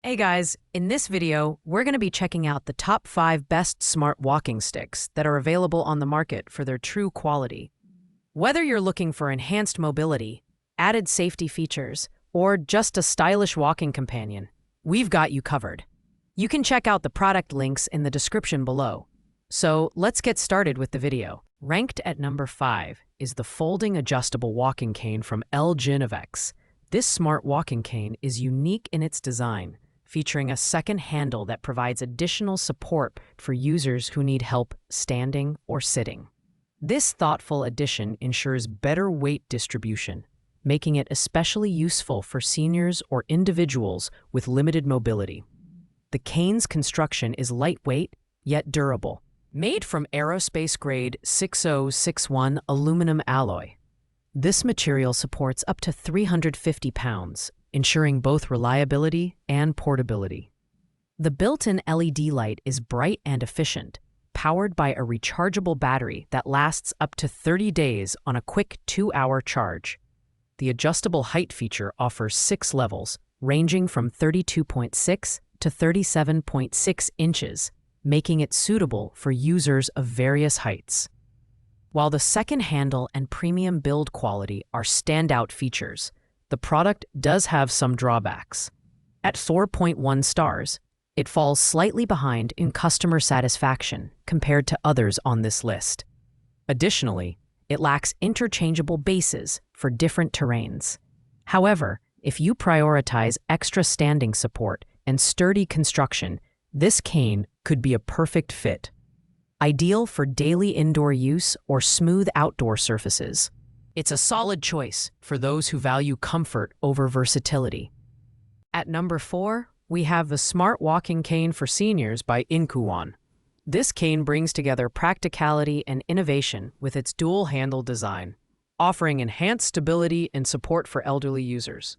Hey guys, in this video, we're going to be checking out the top 5 best smart walking sticks that are available on the market for their true quality. Whether you're looking for enhanced mobility, added safety features, or just a stylish walking companion, we've got you covered. You can check out the product links in the description below. So let's get started with the video. Ranked at number 5 is the folding adjustable walking cane from Gino. This smart walking cane is unique in its design, featuring a second handle that provides additional support for users who need help standing or sitting. This thoughtful addition ensures better weight distribution, making it especially useful for seniors or individuals with limited mobility. The cane's construction is lightweight yet durable, made from aerospace-grade 6061 aluminum alloy. This material supports up to 350 pounds, ensuring both reliability and portability. The built-in LED light is bright and efficient, powered by a rechargeable battery that lasts up to 30 days on a quick 2-hour charge. The adjustable height feature offers 6 levels, ranging from 32.6 to 37.6 inches, making it suitable for users of various heights. While the second handle and premium build quality are standout features, the product does have some drawbacks. At 4.1 stars, it falls slightly behind in customer satisfaction compared to others on this list. Additionally, it lacks interchangeable bases for different terrains. However, if you prioritize extra standing support and sturdy construction, this cane could be a perfect fit. Ideal for daily indoor use or smooth outdoor surfaces. It's a solid choice for those who value comfort over versatility. At number 4, we have the Smart Walking Cane for Seniors by Inkuan. This cane brings together practicality and innovation with its dual-handle design, offering enhanced stability and support for elderly users.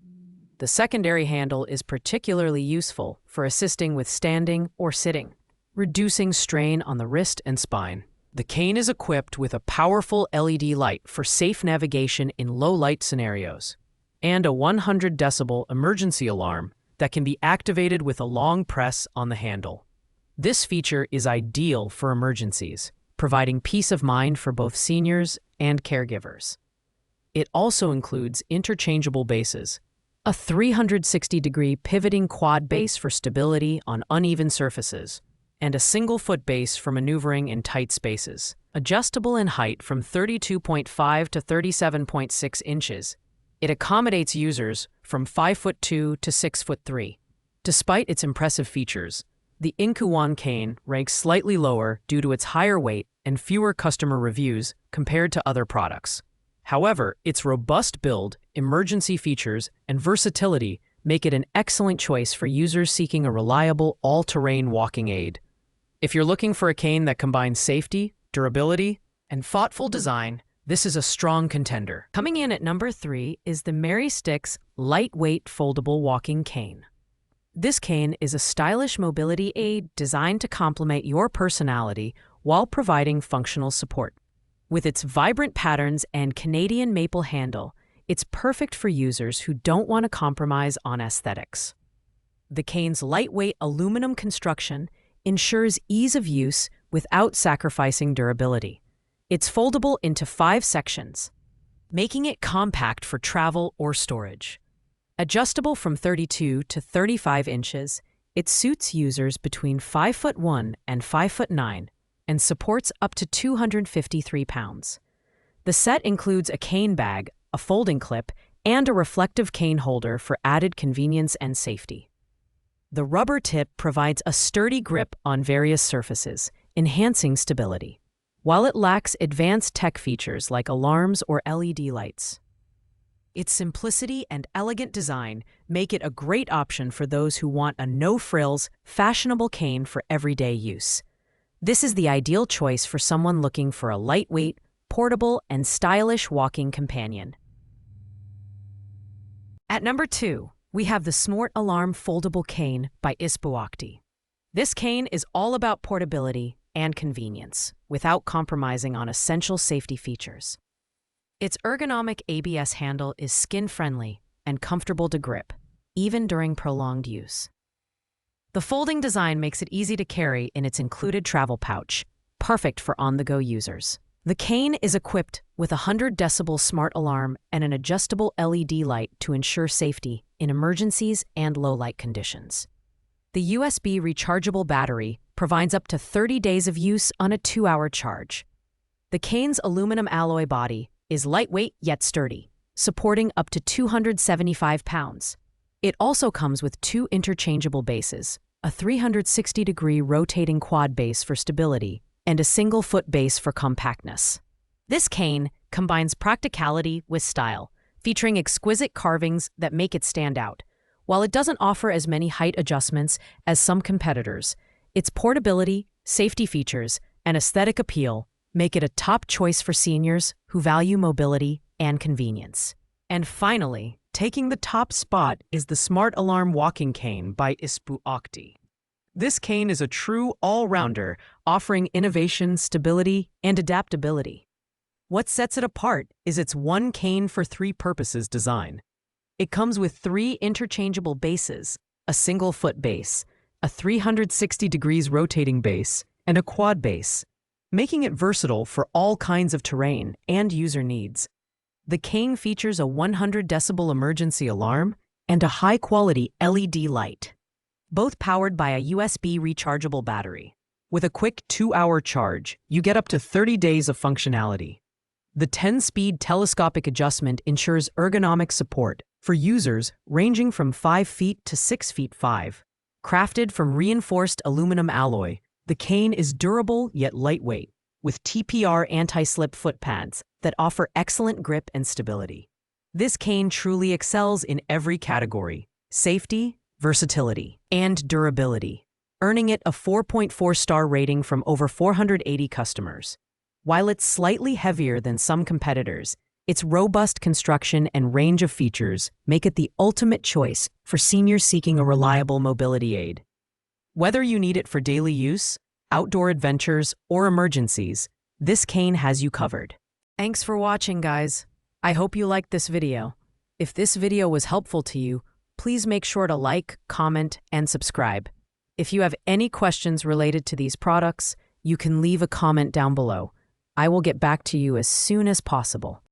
The secondary handle is particularly useful for assisting with standing or sitting, reducing strain on the wrist and spine. The cane is equipped with a powerful LED light for safe navigation in low-light scenarios, and a 100 decibel emergency alarm that can be activated with a long press on the handle. This feature is ideal for emergencies, providing peace of mind for both seniors and caregivers. It also includes interchangeable bases, a 360-degree pivoting quad base for stability on uneven surfaces, and a single-foot base for maneuvering in tight spaces. Adjustable in height from 32.5 to 37.6 inches, it accommodates users from 5'2" to 6'3". Despite its impressive features, the Inkuan cane ranks slightly lower due to its higher weight and fewer customer reviews compared to other products. However, its robust build, emergency features, and versatility make it an excellent choice for users seeking a reliable, all-terrain walking aid. If you're looking for a cane that combines safety, durability, and thoughtful design, this is a strong contender. Coming in at number 3 is the Stickixs Lightweight Foldable Walking Cane. This cane is a stylish mobility aid designed to complement your personality while providing functional support. With its vibrant patterns and Canadian maple handle, it's perfect for users who don't want to compromise on aesthetics. The cane's lightweight aluminum construction ensures ease of use without sacrificing durability. It's foldable into 5 sections, making it compact for travel or storage. Adjustable from 32 to 35 inches, it suits users between 5'1" and 5'9" and supports up to 253 pounds. The set includes a cane bag, a folding clip, and a reflective cane holder for added convenience and safety. The rubber tip provides a sturdy grip on various surfaces, enhancing stability, while it lacks advanced tech features like alarms or LED lights. Its simplicity and elegant design make it a great option for those who want a no-frills, fashionable cane for everyday use. This is the ideal choice for someone looking for a lightweight, portable, and stylish walking companion. At number 2, we have the Smart Alarm Foldable Cane by Ispu Octi. This cane is all about portability and convenience, without compromising on essential safety features. Its ergonomic ABS handle is skin-friendly and comfortable to grip, even during prolonged use. The folding design makes it easy to carry in its included travel pouch, perfect for on-the-go users. The cane is equipped with a 100 decibel smart alarm and an adjustable LED light to ensure safety in emergencies and low-light conditions. The USB rechargeable battery provides up to 30 days of use on a 2-hour charge. The cane's aluminum alloy body is lightweight yet sturdy, supporting up to 275 pounds. It also comes with 2 interchangeable bases, a 360-degree rotating quad base for stability, and a single-foot base for compactness. This cane combines practicality with style, featuring exquisite carvings that make it stand out. While it doesn't offer as many height adjustments as some competitors, its portability, safety features, and aesthetic appeal make it a top choice for seniors who value mobility and convenience. And finally, taking the top spot is the Smart Alarm Walking Cane by Ispu Octi. This cane is a true all-rounder, offering innovation, stability, and adaptability. What sets it apart is its one cane for 3 purposes design. It comes with 3 interchangeable bases, a single-foot base, a 360 degrees rotating base, and a quad base, making it versatile for all kinds of terrain and user needs. The cane features a 100 decibel emergency alarm and a high-quality LED light, both powered by a USB rechargeable battery. With a quick 2-hour charge, you get up to 30 days of functionality. The 10-speed telescopic adjustment ensures ergonomic support for users ranging from 5 feet to 6 feet 5. Crafted from reinforced aluminum alloy, the cane is durable yet lightweight, with TPR anti-slip foot pads that offer excellent grip and stability. This cane truly excels in every category: safety, versatility, and durability, earning it a 4.4-star rating from over 480 customers. While it's slightly heavier than some competitors, its robust construction and range of features make it the ultimate choice for seniors seeking a reliable mobility aid. Whether you need it for daily use, outdoor adventures, or emergencies, this cane has you covered. Thanks for watching, guys. I hope you liked this video. If this video was helpful to you, please make sure to like, comment, and subscribe. If you have any questions related to these products, you can leave a comment down below. I will get back to you as soon as possible.